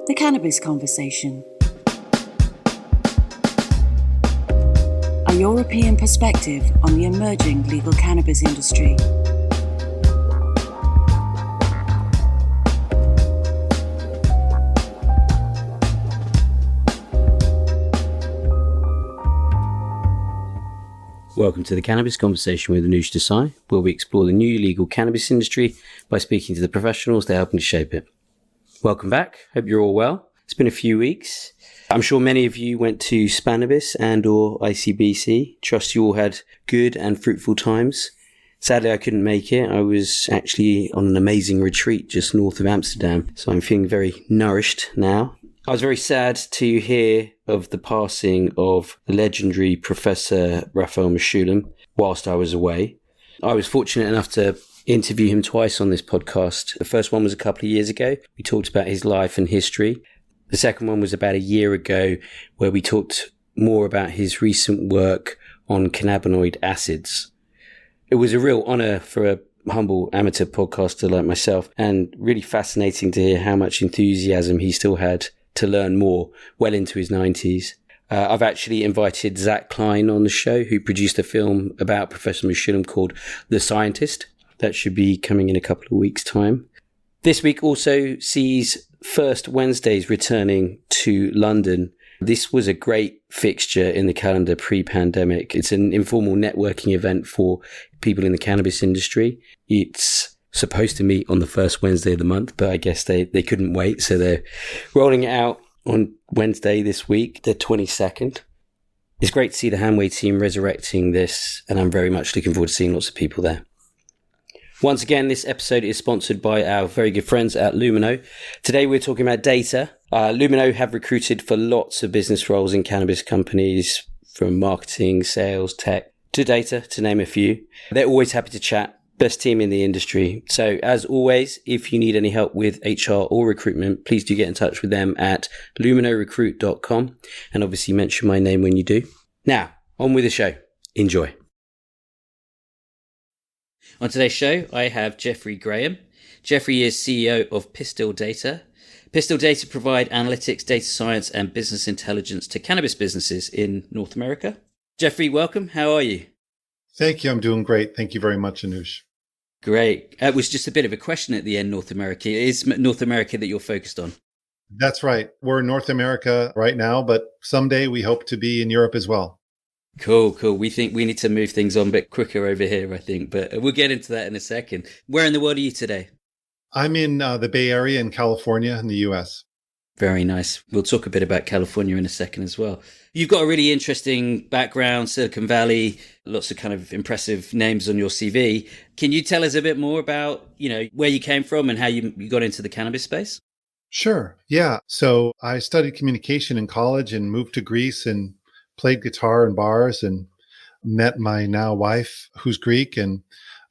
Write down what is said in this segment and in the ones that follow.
The Cannabis Conversation. A European perspective on the emerging legal cannabis industry. Welcome to the Cannabis Conversation with Anush Desai, where we explore the new legal cannabis industry by speaking to the professionals that are helping to shape it. Welcome back. Hope you're all well. It's been a few weeks. I'm sure many of you went to Cannabis and or ICBC. Trust you all had good and fruitful times. Sadly, I couldn't make it. I was actually on an amazing retreat just north of Amsterdam, so I'm feeling very nourished now. I was very sad to hear of the passing of the legendary Professor Raphael Mechoulam whilst I was away. I was fortunate enough to interview him twice on this podcast. The first one was a couple of years ago. We talked about his life and history. The second one was about a year ago, where we talked more about his recent work on cannabinoid acids. It was a real honour for a humble amateur podcaster like myself, and really fascinating to hear how much enthusiasm he still had to learn more well into his 90s. I've actually invited Zach Klein on the show, who produced a film about Professor Mechoulam called The Scientist. That should be coming in a couple of weeks' time. This week also sees First Wednesdays returning to London. This was a great fixture in the calendar pre-pandemic. It's an informal networking event for people in the cannabis industry. It's supposed to meet on the first Wednesday of the month, but I guess they couldn't wait, so they're rolling it out on Wednesday this week, the 22nd. It's great to see the Hanway team resurrecting this, and I'm very much looking forward to seeing lots of people there. Once again, this episode is sponsored by our very good friends at Lumino. Today we're talking about data. Lumino have recruited for lots of business roles in cannabis companies, from marketing, sales, tech, to data, to name a few. They're always happy to chat. Best team in the industry. So as always, if you need any help with HR or recruitment, please do get in touch with them at luminorecruit.com, and obviously mention my name when you do. Now, on with the show. Enjoy. On today's show, I have Jeffrey Graham. Jeffrey is CEO of Pistil Data. Pistil Data provide analytics, data science, and business intelligence to cannabis businesses in North America. Jeffrey, welcome. How are you? Thank you. I'm doing great. Thank you very much, Anush. Great. It was just a bit of a question at the end, North America. It is North America that you're focused on? That's right. We're in North America right now, but someday we hope to be in Europe as well. Cool. We think we need to move things on a bit quicker over here, I think, but we'll get into that in a second. Where in the world are you today? I'm in the Bay Area in California in the US. Very nice. We'll talk a bit about California in a second as well. You've got a really interesting background, Silicon Valley, lots of kind of impressive names on your CV. Can you tell us a bit more about, where you came from and how you got into the cannabis space? Sure. Yeah. So I studied communication in college and moved to Greece and played guitar in bars and met my now wife, who's Greek, and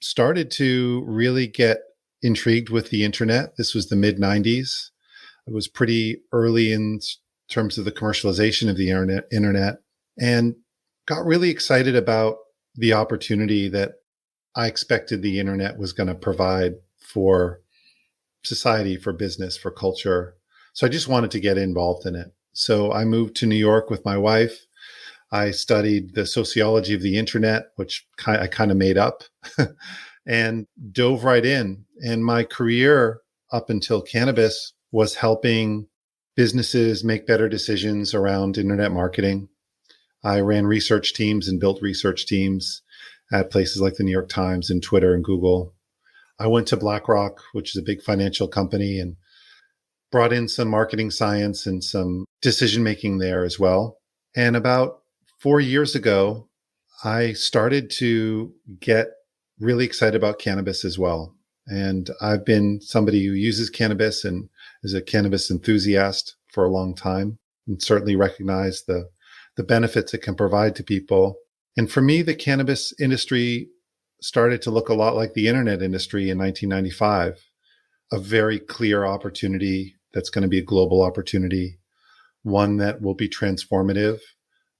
started to really get intrigued with the internet. This was the mid-90s. It was pretty early in terms of the commercialization of the internet, and got really excited about the opportunity that I expected the internet was going to provide for society, for business, for culture. So I just wanted to get involved in it. So I moved to New York with my wife. I studied the sociology of the internet, which I kind of made up, and dove right in. And my career up until cannabis was helping businesses make better decisions around internet marketing. I ran research teams and built research teams at places like the New York Times and Twitter and Google. I went to BlackRock, which is a big financial company, and brought in some marketing science and some decision-making there as well. And about 4 years ago, I started to get really excited about cannabis as well. And I've been somebody who uses cannabis and is a cannabis enthusiast for a long time, and certainly recognize the benefits it can provide to people. And for me, the cannabis industry started to look a lot like the internet industry in 1995, a very clear opportunity that's going to be a global opportunity, one that will be transformative,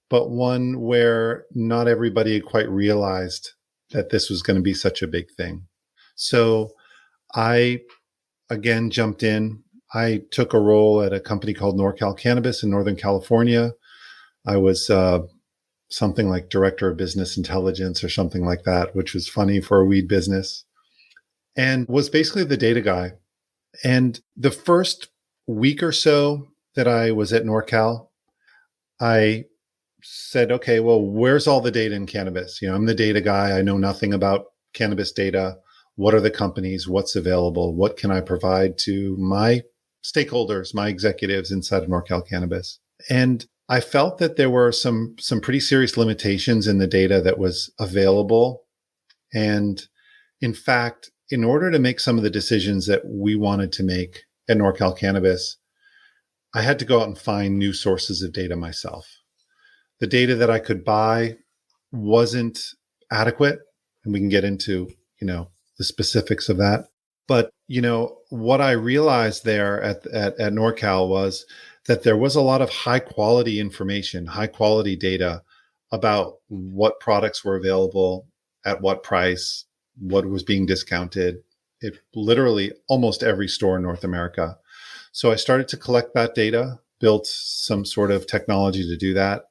but one where not everybody had quite realized that this was going to be such a big thing. So I, again, jumped in. I took a role at a company called NorCal Cannabis in Northern California. I was something like director of business intelligence or something like that, which was funny for a weed business, and was basically the data guy. And the first week or so that I was at NorCal, I said, okay, well, where's all the data in cannabis? I'm the data guy. I know nothing about cannabis data. What are the companies? What's available? What can I provide to my stakeholders, my executives inside of NorCal Cannabis? And I felt that there were some pretty serious limitations in the data that was available. And in fact, in order to make some of the decisions that we wanted to make at NorCal Cannabis, I had to go out and find new sources of data myself. The data that I could buy wasn't adequate, and we can get into, the specifics of that. But, what I realized there at NorCal was that there was a lot of high quality information, high quality data about what products were available at what price, what was being discounted. It literally almost every store in North America. So I started to collect that data, built some sort of technology to do that,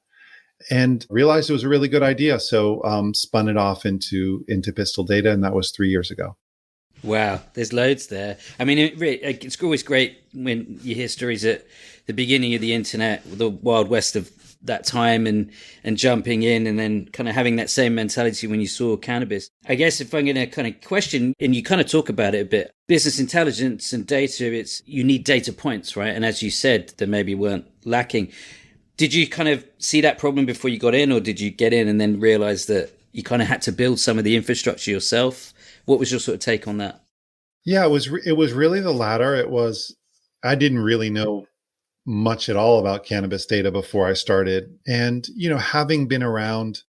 and realized it was a really good idea. So spun it off into Pistil Data, and that was 3 years ago. Wow, there's loads there. I mean, it's always great when you hear stories at the beginning of the internet, the Wild West of that time, and jumping in and then kind of having that same mentality when you saw cannabis. I guess if I'm going to kind of question, and you kind of talk about it a bit, business intelligence and data, you need data points, right? And as you said, there maybe weren't lacking. Did you kind of see that problem before you got in, or did you get in and then realize that you kind of had to build some of the infrastructure yourself? What was your sort of take on that? Yeah, it was really the latter. I didn't really know much at all about cannabis data before I started. And, having been around,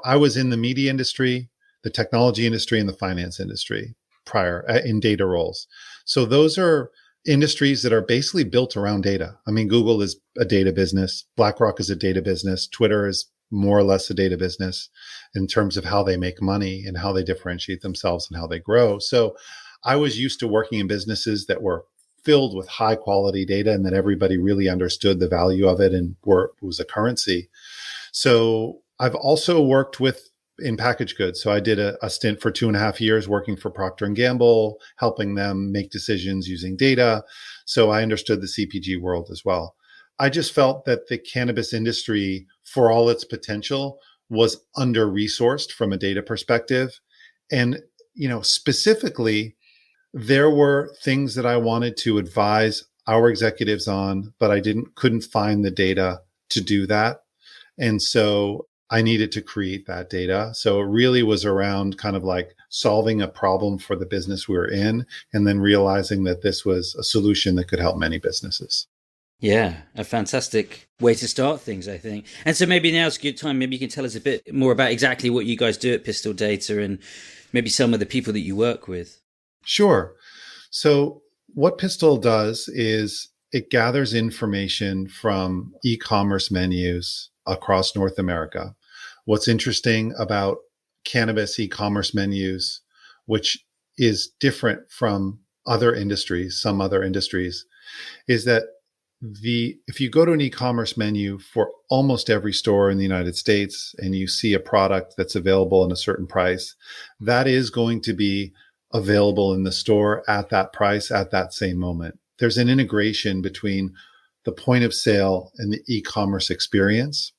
I was in the media industry, the technology industry, and the finance industry prior in data roles. So those are industries that are basically built around data. I mean, Google is a data business. BlackRock is a data business. Twitter is more or less a data business in terms of how they make money and how they differentiate themselves and how they grow. So I was used to working in businesses that were filled with high quality data and that everybody really understood the value of it and was a currency. So I've also worked in packaged goods. So I did a stint for 2.5 years working for Procter & Gamble, helping them make decisions using data. So I understood the CPG world as well. I just felt that the cannabis industry, for all its potential, was under-resourced from a data perspective. And, specifically, there were things that I wanted to advise our executives on, but I couldn't find the data to do that. And so I needed to create that data. So it really was around kind of like solving a problem for the business we were in, and then realizing that this was a solution that could help many businesses. Yeah, a fantastic way to start things, I think. And so maybe now's a good time. Maybe you can tell us a bit more about exactly what you guys do at Pistil Data and maybe some of the people that you work with. Sure. So what Pistil does is it gathers information from e-commerce menus across North America. What's interesting about cannabis e-commerce menus, which is different from some other industries, is that if you go to an e-commerce menu for almost every store in the United States and you see a product that's available in a certain price, that is going to be available in the store at that price at that same moment. There's an integration between the point of sale and the e-commerce experience,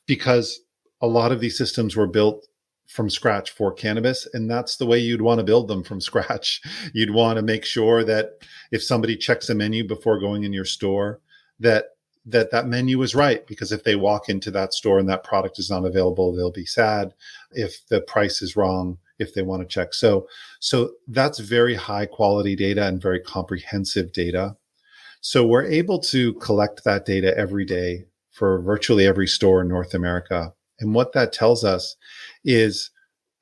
because a lot of these systems were built from scratch for cannabis, and that's the way you'd want to build them from scratch. You'd want to make sure that if somebody checks a menu before going in your store, that menu is right, because if they walk into that store and that product is not available, they'll be sad. If the price is wrong, if they want to check. So that's very high quality data and very comprehensive data. So we're able to collect that data every day for virtually every store in North America. And what that tells us is,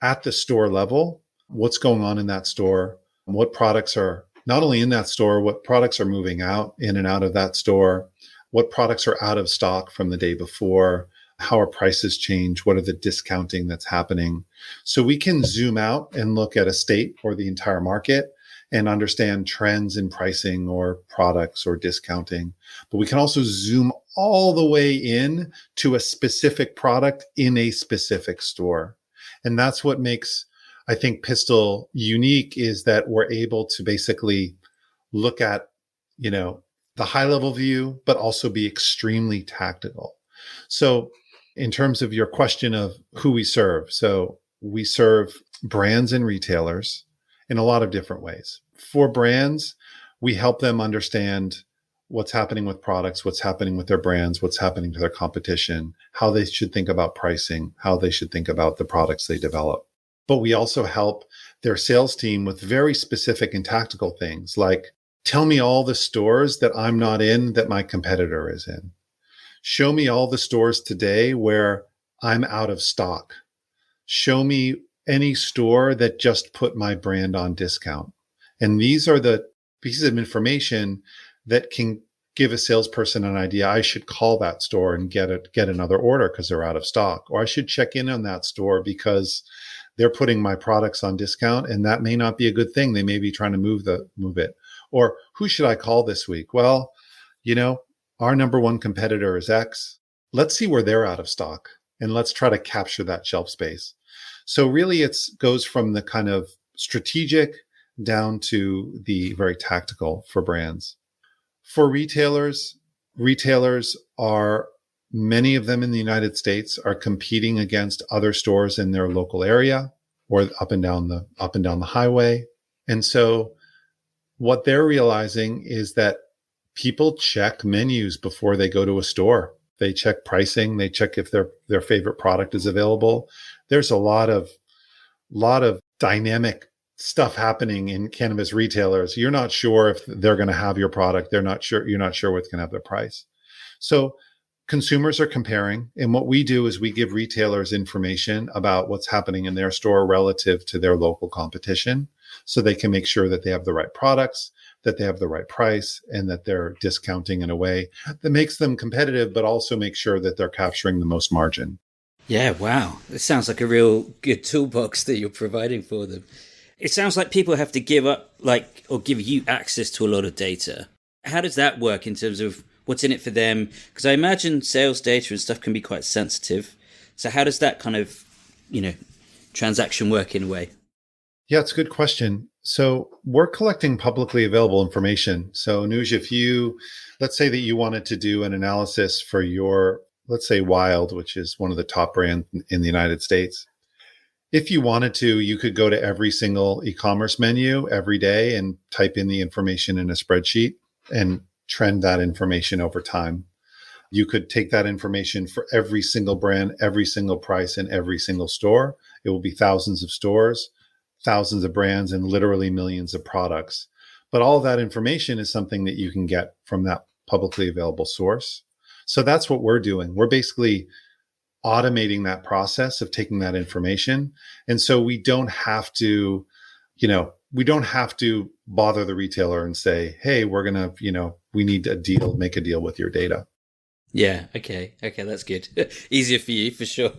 at the store level, what's going on in that store, what products are not only in that store, what products are moving in and out of that store, what products are out of stock from the day before, how are prices change, what are the discounting that's happening. So we can zoom out and look at a state or the entire market and understand trends in pricing or products or discounting. But we can also zoom all the way in to a specific product in a specific store. And that's what makes, I think, Pistil unique, is that we're able to basically look at, the high level view, but also be extremely tactical. So in terms of your question of who we serve, so we serve brands and retailers in a lot of different ways. For brands, we help them understand what's happening with products, what's happening with their brands, what's happening to their competition, how they should think about pricing, how they should think about the products they develop. But we also help their sales team with very specific and tactical things like, tell me all the stores that I'm not in that my competitor is in. Show me all the stores today where I'm out of stock. Show me any store that just put my brand on discount. And these are the pieces of information that can give a salesperson an idea. I should call that store and get another order because they're out of stock. Or I should check in on that store because they're putting my products on discount, and that may not be a good thing. They may be trying to move it. Or who should I call this week? Well, our number one competitor is X. Let's see where they're out of stock, and let's try to capture that shelf space. So really it goes from the kind of strategic down to the very tactical for brands. For retailers are, many of them in the United States are competing against other stores in their local area or up and down the highway. And so what they're realizing is that people check menus before they go to a store. They check pricing. They check if their favorite product is available. There's a lot of dynamic stuff happening in cannabis retailers. You're not sure if they're going to have your product. You're not sure what's going to have the price. So consumers are comparing. And what we do is we give retailers information about what's happening in their store relative to their local competition, so they can make sure that they have the right products, that they have the right price, and that they're discounting in a way that makes them competitive, but also make sure that they're capturing the most margin. Yeah, wow. It sounds like a real good toolbox that you're providing for them. It sounds like people have to give up, or give you access to a lot of data. How does that work in terms of what's in it for them? Because I imagine sales data and stuff can be quite sensitive. So how does that kind of, transaction work in a way? Yeah, it's a good question. So we're collecting publicly available information. So Nuj, let's say that you wanted to do an analysis for your, let's say Wild, which is one of the top brands in the United States. If you wanted to, you could go to every single e-commerce menu every day and type in the information in a spreadsheet and trend that information over time. You could take that information for every single brand, every single price, and every single store. It will be thousands of stores, thousands of brands, and literally millions of products. But all of that information is something that you can get from that publicly available source. So that's what we're doing. We're basically automating that process of taking that information. And so we don't have to, bother the retailer and say, hey, we're going to, we need a deal, make a deal with your data. Yeah. Okay. That's good. Easier for you for sure.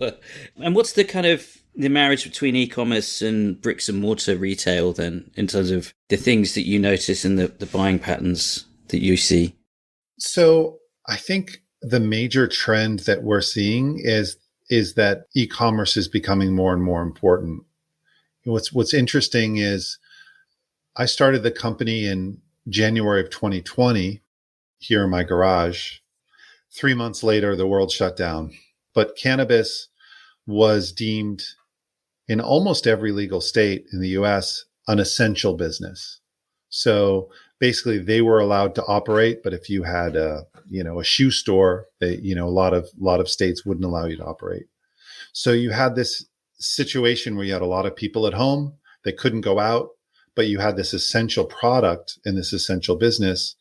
And what's the marriage between e-commerce and bricks and mortar retail then, in terms of the things that you notice and the buying patterns that you see? So I think the major trend that we're seeing is that e-commerce is becoming more and more important. What's interesting is I started the company in January of 2020 here in my garage. 3 months later, the world shut down. But cannabis was deemed in almost every legal state in the US an essential business. So basically they were allowed to operate, but if you had a shoe store, a lot of states wouldn't allow you to operate. So you had this situation where you had a lot of people at home, they couldn't go out, but you had this essential product in this essential business.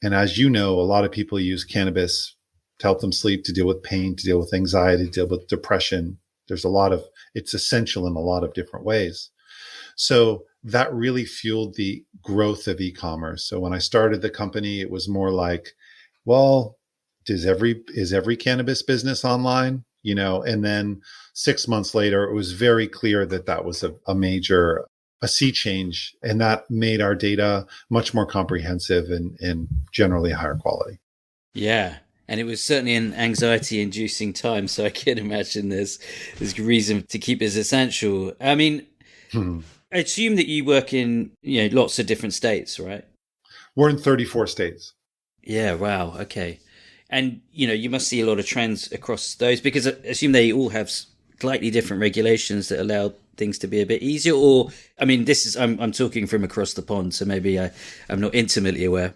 And as you know, a lot of people use cannabis to help them sleep, to deal with pain, to deal with anxiety, to deal with depression. It's essential in a lot of different ways. So that really fueled the growth of e-commerce. So when I started the company, it was more like, well, is every cannabis business online? And then 6 months later, it was very clear that was a major a sea change. And that made our data much more comprehensive and generally higher quality. Yeah. And it was certainly an anxiety inducing time. So I can imagine there's reason to keep it as essential. I mean, Hmm. I assume that you work in, lots of different states, right? We're in 34 states. Yeah, wow. Okay. And, you must see a lot of trends across those because I assume they all have slightly different regulations that allow things to be a bit easier. Or, I mean, I'm talking from across the pond, so maybe I'm not intimately aware.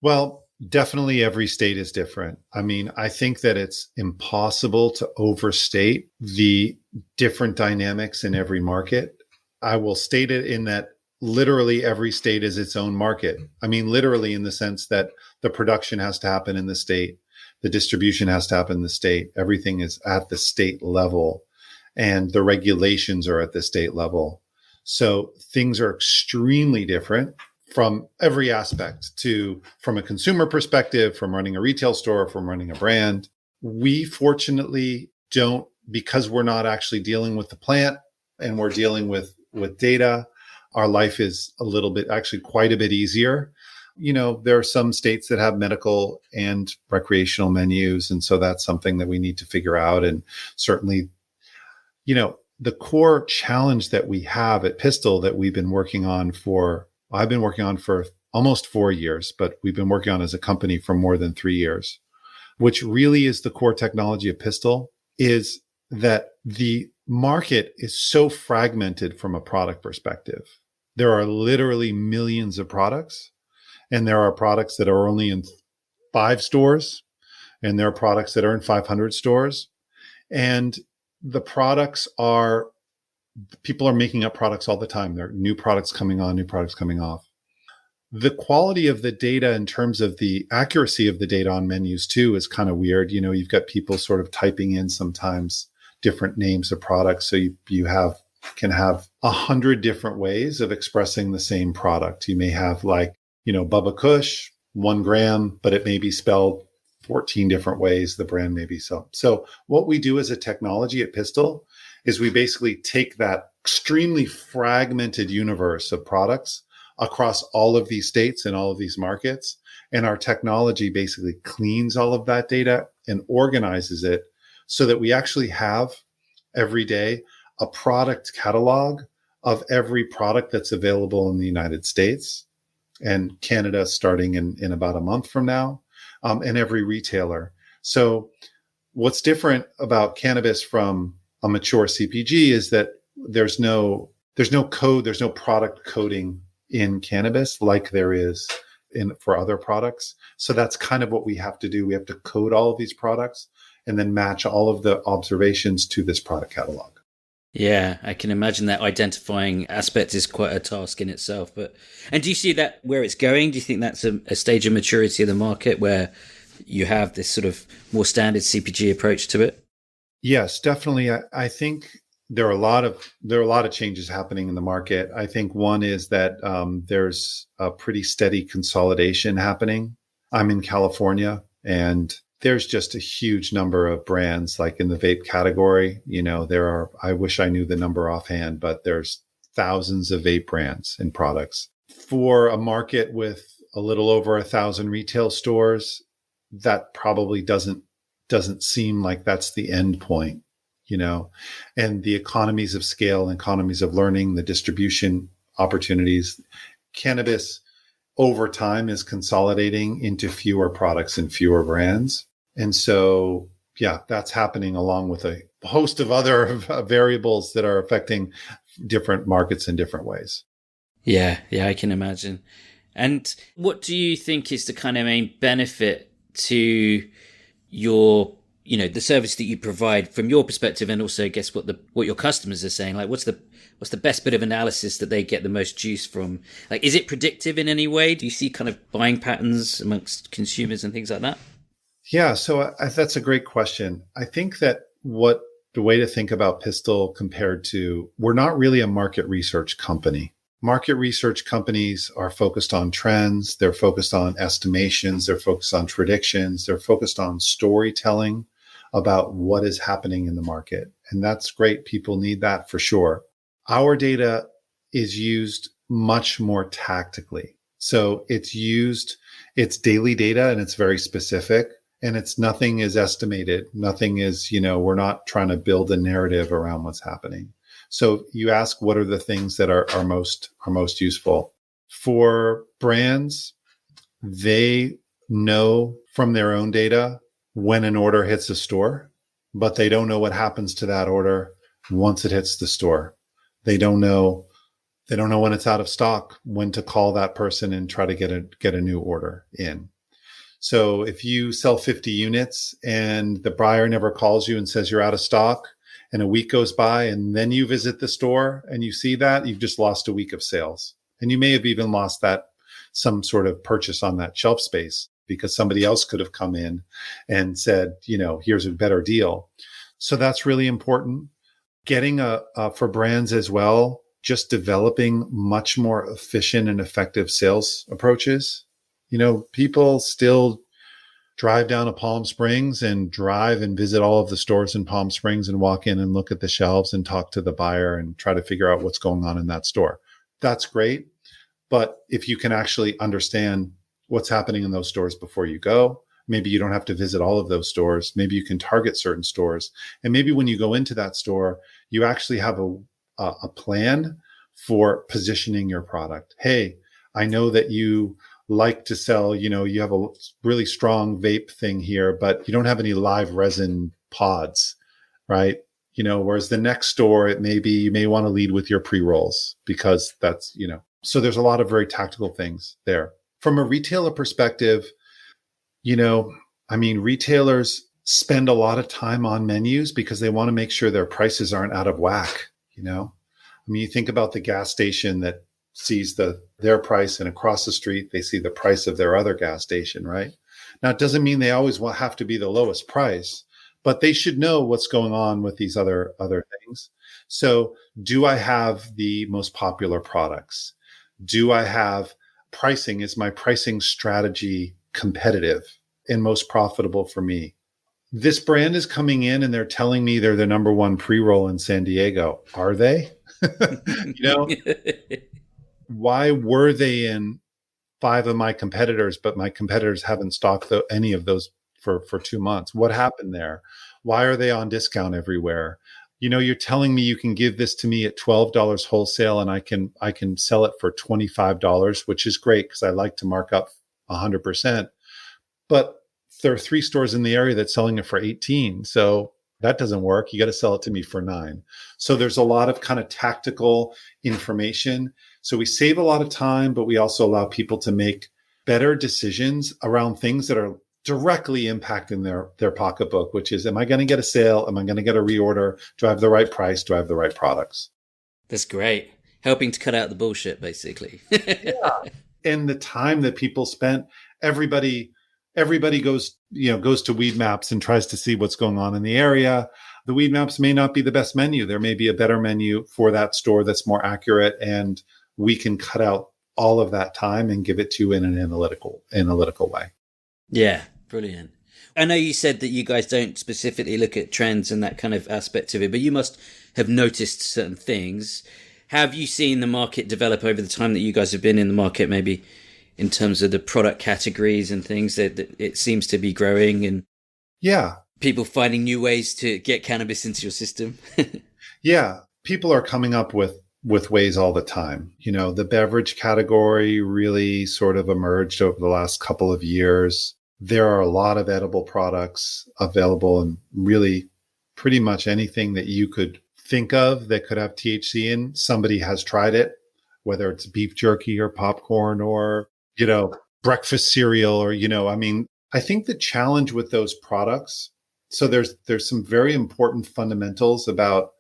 Well, definitely every state is different. I mean, I think that it's impossible to overstate the different dynamics in every market. I will state it in that literally every state is its own market. I mean, literally in the sense that the production has to happen in the state, the distribution has to happen in the state, everything is at the state level, and the regulations are at the state level. So things are extremely different from every aspect from a consumer perspective, from running a retail store, from running a brand. We fortunately don't, because we're not actually dealing with the plant and we're dealing with data, our life is a little bit, actually quite a bit easier. There are some states that have medical and recreational menus. And so that's something that we need to figure out. And certainly, the core challenge that we have at Pistil that I've been working on for almost 4 years, but we've been working on as a company for more than 3 years, which really is the core technology of Pistil, is that the market is so fragmented from a product perspective. There are literally millions of products, and there are products that are only in 5 stores, and there are products that are in 500 stores. And the people are making up products all the time. There are new products coming on, new products coming off. The quality of the data in terms of the accuracy of the data on menus too is kind of weird. You've got people sort of typing in sometimes different names of products. So you can have 100 different ways of expressing the same product. You may have Bubba Kush, 1 gram, but it may be spelled 14 different ways. The brand may be so. So what we do as a technology at Pistil is we basically take that extremely fragmented universe of products across all of these states and all of these markets. And our technology basically cleans all of that data and organizes it so that we actually have every day a product catalog of every product that's available in the United States and Canada starting in about a month from now, and every retailer. So what's different about cannabis from a mature CPG is that there's no code, there's no product coding in cannabis like there is for other products. So that's kind of what we have to do. We have to code all of these products and then match all of the observations to this product catalog. Yeah, I can imagine that identifying aspect is quite a task in itself. And do you see that where it's going? Do you think that's a stage of maturity of the market where you have this sort of more standard CPG approach to it? Yes, definitely. I think there are a lot of changes happening in the market. I think one is that there's a pretty steady consolidation happening. I'm in California, and there's just a huge number of brands like in the vape category. I wish I knew the number offhand, but there's thousands of vape brands and products. For a market with a little over 1,000 retail stores, that probably doesn't seem like that's the end point, and the economies of scale and economies of learning, the distribution opportunities. Cannabis over time is consolidating into fewer products and fewer brands. And so, yeah, that's happening along with a host of other variables that are affecting different markets in different ways. Yeah, I can imagine. And what do you think is the kind of main benefit to your, the service that you provide from your perspective, and also I guess what your customers are saying? Like, what's the best bit of analysis that they get the most juice from? Like, is it predictive in any way? Do you see kind of buying patterns amongst consumers and things like that? Yeah, so that's a great question. I think that the way to think about Pistil compared to, we're not really a market research company. Market research companies are focused on trends. They're focused on estimations. They're focused on predictions. They're focused on storytelling about what is happening in the market. And that's great. People need that for sure. Our data is used much more tactically. So it's daily data and it's very specific, and nothing is estimated. Nothing is, we're not trying to build a narrative around what's happening. So you ask, what are the things that are most useful for brands? They know from their own data when an order hits a store, but they don't know what happens to that order once it hits the store. They don't know when it's out of stock, when to call that person and try to get a new order in. So if you sell 50 units and the buyer never calls you and says you're out of stock, and a week goes by and then you visit the store and you see that, you've just lost a week of sales. And you may have even lost that some sort of purchase on that shelf space because somebody else could have come in and said, here's a better deal. So that's really important. Getting for brands as well, just developing much more efficient and effective sales approaches. People still drive down to Palm Springs and drive and visit all of the stores in Palm Springs and walk in and look at the shelves and talk to the buyer and try to figure out what's going on in that store. That's great. But if you can actually understand what's happening in those stores before you go, maybe you don't have to visit all of those stores. Maybe you can target certain stores. And maybe when you go into that store, you actually have a plan for positioning your product. Hey, I know that you like to sell, you have a really strong vape thing here, but you don't have any live resin pods, right? Whereas the next store, it may be, you may want to lead with your pre-rolls because that's, so there's a lot of very tactical things there. From a retailer perspective, retailers spend a lot of time on menus because they want to make sure their prices aren't out of whack. You think about the gas station that sees their price, and across the street, they see the price of their other gas station, right? Now, it doesn't mean they always have to be the lowest price, but they should know what's going on with these other things. So do I have the most popular products? Do I have pricing? Is my pricing strategy competitive and most profitable for me? This brand is coming in and they're telling me they're the number one pre-roll in San Diego. Are they? Why were they in 5 of my competitors, but my competitors haven't stocked any of those for 2 months? What happened there? Why are they on discount everywhere? You're telling me you can give this to me at $12 wholesale and I can sell it for $25, which is great because I like to mark up 100%. But there are 3 stores in the area that's selling it for 18. So that doesn't work. You got to sell it to me for 9. So there's a lot of kind of tactical information. So we save a lot of time, but we also allow people to make better decisions around things that are directly impacting their pocketbook, which is, am I going to get a sale? Am I going to get a reorder? Do I have the right price? Do I have the right products? That's great. Helping to cut out the bullshit, basically. Yeah. And the time that people spent, everybody goes to Weed Maps and tries to see what's going on in the area. The Weed Maps may not be the best menu. There may be a better menu for that store that's more accurate, and we can cut out all of that time and give it to you in an analytical way. Yeah, brilliant. I know you said that you guys don't specifically look at trends and that kind of aspect of it, but you must have noticed certain things. Have you seen the market develop over the time that you guys have been in the market, maybe in terms of the product categories and things that it seems to be growing, and people finding new ways to get cannabis into your system? Yeah, people are coming up with ways all the time. The beverage category really sort of emerged over the last couple of years. There are a lot of edible products available, and really pretty much anything that you could think of that could have THC in, somebody has tried it, whether it's beef jerky or popcorn or, breakfast cereal or, I think the challenge with those products, so there's some very important fundamentals about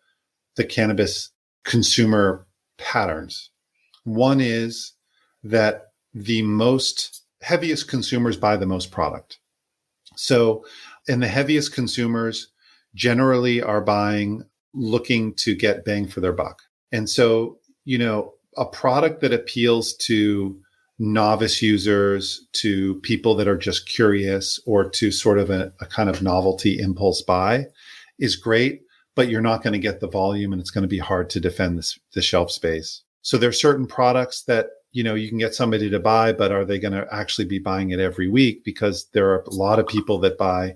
the cannabis consumer patterns. One is that the heaviest consumers buy the most product. So, and the heaviest consumers generally are buying, looking to get bang for their buck. And so, a product that appeals to novice users, to people that are just curious, or to sort of a kind of novelty impulse buy is great, but you're not going to get the volume and it's going to be hard to defend the shelf space. So there's certain products that, you can get somebody to buy, but are they going to actually be buying it every week? Because there are a lot of people that buy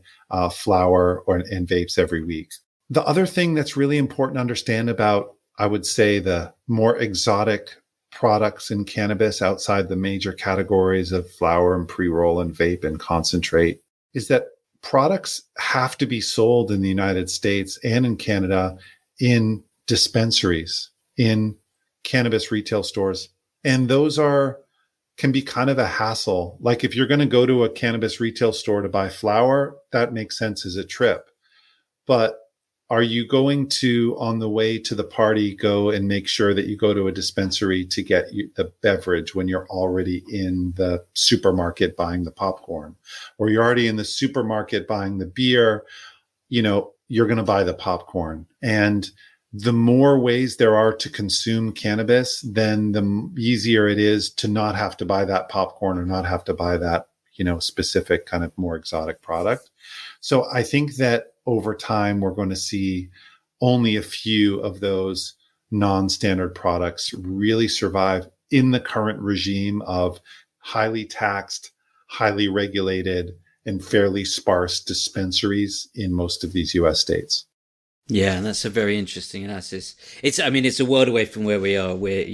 flower and vapes every week. The other thing that's really important to understand about, I would say, the more exotic products in cannabis outside the major categories of flower and pre-roll and vape and concentrate is that products have to be sold in the United States and in Canada in dispensaries, in cannabis retail stores. And those can be kind of a hassle. Like if you're going to go to a cannabis retail store to buy flower, that makes sense as a trip. But are you going to, on the way to the party, go and make sure that you go to a dispensary to get the beverage when you're already in the supermarket buying the popcorn, or you're already in the supermarket buying the beer? You're going to buy the popcorn. And the more ways there are to consume cannabis, then the easier it is to not have to buy that popcorn or not have to buy that, specific kind of more exotic product. So I think that over time, we're going to see only a few of those non-standard products really survive in the current regime of highly taxed, highly regulated, and fairly sparse dispensaries in most of these US states. Yeah, that's a very interesting analysis. It's a world away from where we are, where,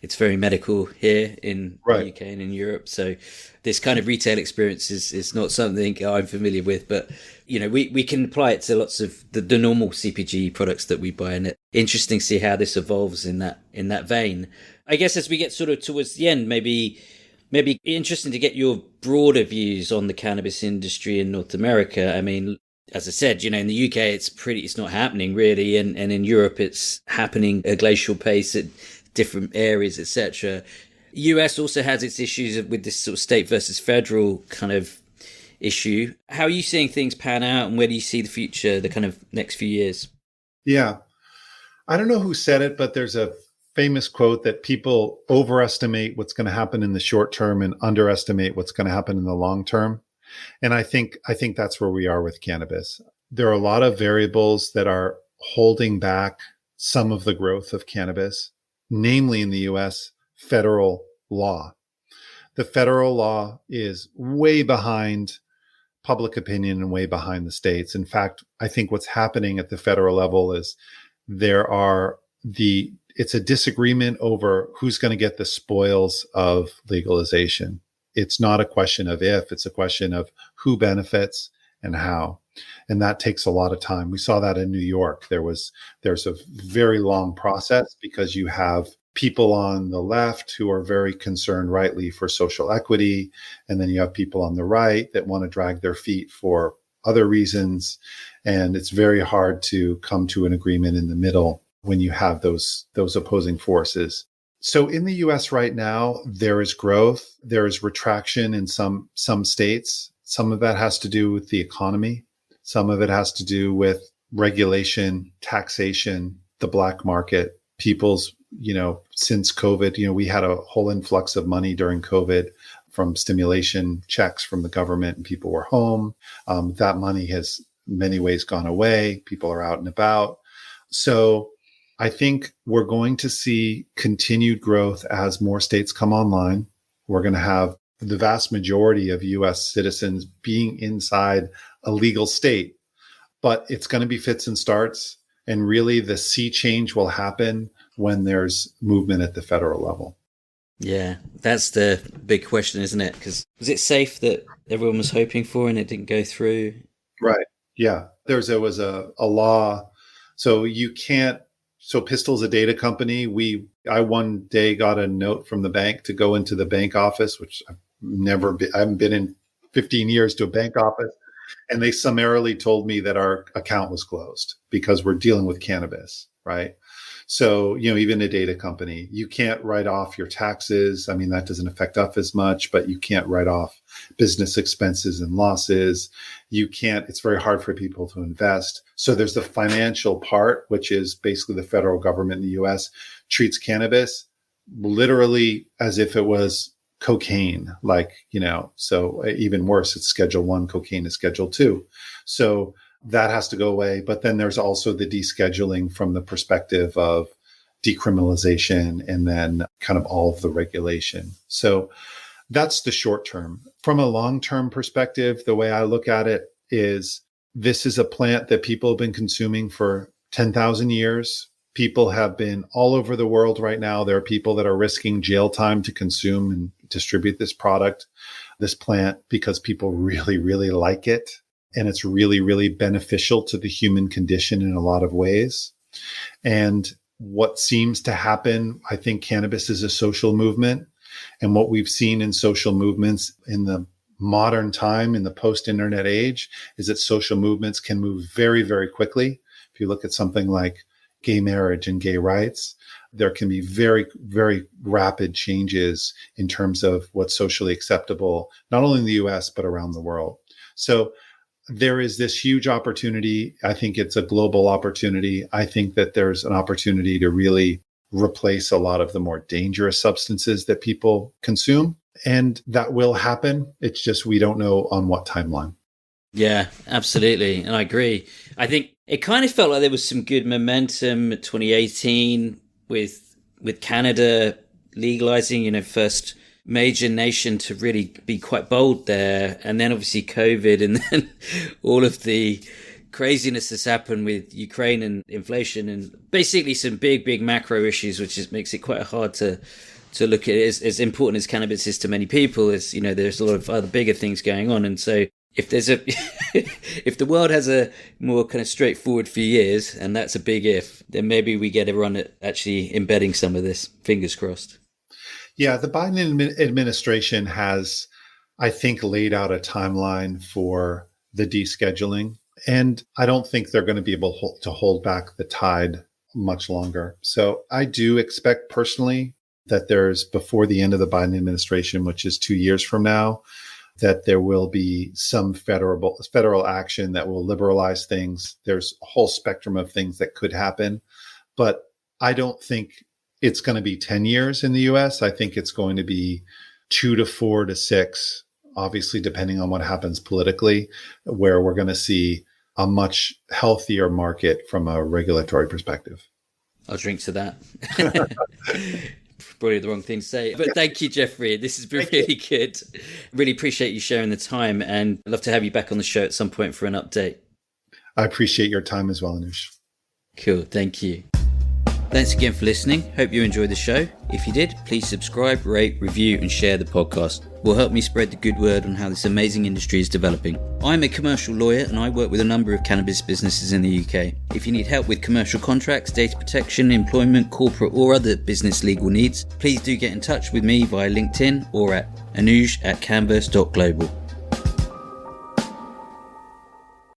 it's very medical here in Right. the UK and in Europe. So this kind of retail experience is not something I'm familiar with, but, we can apply it to lots of the normal CPG products that we buy. And it's interesting to see how this evolves in that vein. I guess as we get sort of towards the end, maybe interesting to get your broader views on the cannabis industry in North America. I mean, as I said, in the UK, it's not happening really. And in Europe, it's happening at a glacial pace at different areas, etc. US also has its issues with this sort of state versus federal kind of issue. How are you seeing things pan out, and where do you see the future, the kind of next few years? Yeah. I don't know who said it, but there's a famous quote that people overestimate what's going to happen in the short term and underestimate what's going to happen in the long term. And I think that's where we are with cannabis. There are a lot of variables that are holding back some of the growth of cannabis, namely in the US federal law. The federal law is way behind public opinion and way behind the states. In fact, I think what's happening at the federal level is it's a disagreement over who's going to get the spoils of legalization. It's not a question of if, it's a question of who benefits and how. And that takes a lot of time. We saw that in New York. There's a very long process because you have people on the left who are very concerned, rightly, for social equity. And then you have people on the right that want to drag their feet for other reasons. And it's very hard to come to an agreement in the middle when you have those opposing forces. So in the US right now, there is growth. There is retraction in some states. Some of that has to do with the economy. Some of it has to do with regulation, taxation, the black market. People's, since COVID, we had a whole influx of money during COVID from stimulation checks from the government, and people were home. That money has in many ways gone away. People are out and about. So I think we're going to see continued growth as more states come online. We're going to have the vast majority of US citizens being inside a legal state, but it's going to be fits and starts. And really the sea change will happen when there's movement at the federal level. Yeah, that's the big question, isn't it? Because was it safe that everyone was hoping for and it didn't go through? Right. Yeah. There was a law. So you can't. So Pistil's a data company. I one day got a note from the bank to go into the bank office, which I haven't been in 15 years to a bank office. And they summarily told me that our account was closed because we're dealing with cannabis, right? So, even a data company, you can't write off your taxes. I mean, that doesn't affect us as much, but you can't write off business expenses and losses. It's very hard for people to invest. So there's the financial part, which is basically the federal government in the US treats cannabis literally as if it was cocaine, so even worse, it's Schedule 1, cocaine is Schedule 2. So that has to go away. But then there's also the descheduling from the perspective of decriminalization and then kind of all of the regulation. So that's the short term. From a long-term perspective, the way I look at it is this is a plant that people have been consuming for 10,000 years. People have been all over the world right now. There are people that are risking jail time to consume and distribute this product, this plant, because people really, really like it. And it's really, really beneficial to the human condition in a lot of ways. And what seems to happen, I think cannabis is a social movement. And what we've seen in social movements in the modern time, in the post-internet age, is that social movements can move very, very quickly. If you look at something like gay marriage and gay rights, there can be very, very rapid changes in terms of what's socially acceptable, not only in the US, but around the world. So there is this huge opportunity. I think it's a global opportunity. I think that there's an opportunity to really replace a lot of the more dangerous substances that people consume. And that will happen. It's just we don't know on what timeline. Yeah, absolutely. And I agree. I think it kind of felt like there was some good momentum in 2018 with Canada legalizing, first major nation to really be quite bold there. And then obviously COVID and then all of the craziness that's happened with Ukraine and inflation and basically some big macro issues, which makes it quite hard to look at it. As important as cannabis is to many people, there's a lot of other bigger things going on. And so if there's if the world has a more kind of straightforward few years, and that's a big if, then maybe we get everyone actually embedding some of this. Fingers crossed. Yeah, the Biden administration has, I think, laid out a timeline for the descheduling. And I don't think they're going to be able to hold back the tide much longer. So I do expect personally that there's, before the end of the Biden administration, which is 2 years from now, that there will be some federal action that will liberalize things. There's a whole spectrum of things that could happen, but I don't think it's going to be 10 years in the US. I think it's going to be 2 to 4 to 6, obviously, depending on what happens politically, where we're going to see a much healthier market from a regulatory perspective. I'll drink to that. Probably the wrong thing to say. But thank you, Jeffrey. This has been really good. Really appreciate you sharing the time, and I'd love to have you back on the show at some point for an update. I appreciate your time as well, Anush. Cool. Thank you. Thanks again for listening. Hope you enjoyed the show. If you did, please subscribe, rate, review, and share the podcast. It will help me spread the good word on how this amazing industry is developing. I'm a commercial lawyer and I work with a number of cannabis businesses in the UK. If you need help with commercial contracts, data protection, employment, corporate, or other business legal needs, please do get in touch with me via LinkedIn or at anuj@canvas.global.